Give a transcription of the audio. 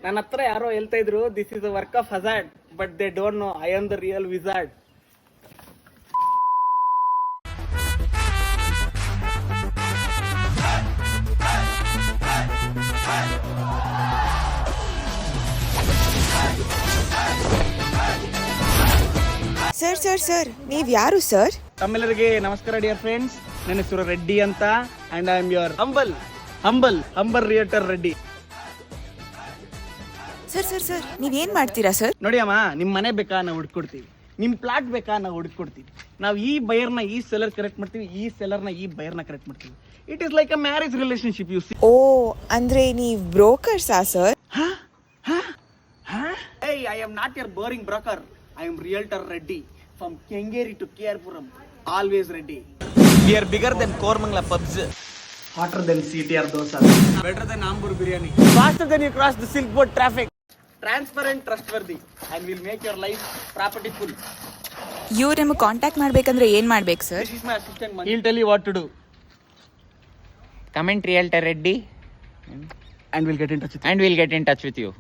ನನ್ನ ಹತ್ರ ಯಾರೋ ಹೇಳ್ತಾ ಇದ್ರು this is a work of hazard but they don't know I am the real wizard. Sir sir sir ನೀವ್ ಯಾರು ಸರ್? ತಮ್ಮೆಲ್ಲರಿಗೆ ನಮಸ್ಕಾರ ಡಿಯರ್ ಫ್ರೆಂಡ್ಸ್, ನನ್ನ ಹೆಸರು ರೆಡ್ಡಿ ಅಂತ and I am your humble realtor Reddy. Sir sir sir ನೀವೇನ್ ಮಾಡ್ತೀರಾ ಸರ್? ನೋಡಿ ಅಮ್ಮ, ನಿಮ್ ಮನೆ ಬೇಕಾ ನಾವು ಹುಡ್ಕೊಡ್ತೀವಿ, ನಿಮ್ ಪ್ಲಾಟ್ ಬೇಕಾ ನಾವು ಹುಡ್ಕೊಡ್ತೀವಿ. ನಾವು ಈ ಬಯರ್ನ ಈ ಸೆಲ್ಲರ್ ಕರೆಕ್ಟ್ ಮಾಡ್ತೀವಿ, ಈ ಸೆಲ್ಲರ್ನ ಈ ಬಯರ್ನ ಕರೆಕ್ಟ್ ಮಾಡ್ತೀವಿ. It is like a marriage relationship you see. ಓ ಅಂದ್ರೆ ನೀವ್ ಬ್ರೋಕರ್ಸಾ sir? Hey, I am not your boring broker. I am realtor Reddy from Kengeri to Kerpuram. Always ready. We are bigger than Kormangla pubs. Hotter than CTR dosa. Better than Ambur biryani. Faster than you cross the Silk Board traffic. Transparent, trustworthy, and will make your life property full. ಇವ್ರು ನಿಮಗೆ contact ಮಾಡ್ಬೇಕಂದ್ರೆ ಏನ್ ಮಾಡ್ಬೇಕು sir? This is my assistant. He'll tell you what to do. Comment Realtor Reddy And we'll get in touch with you.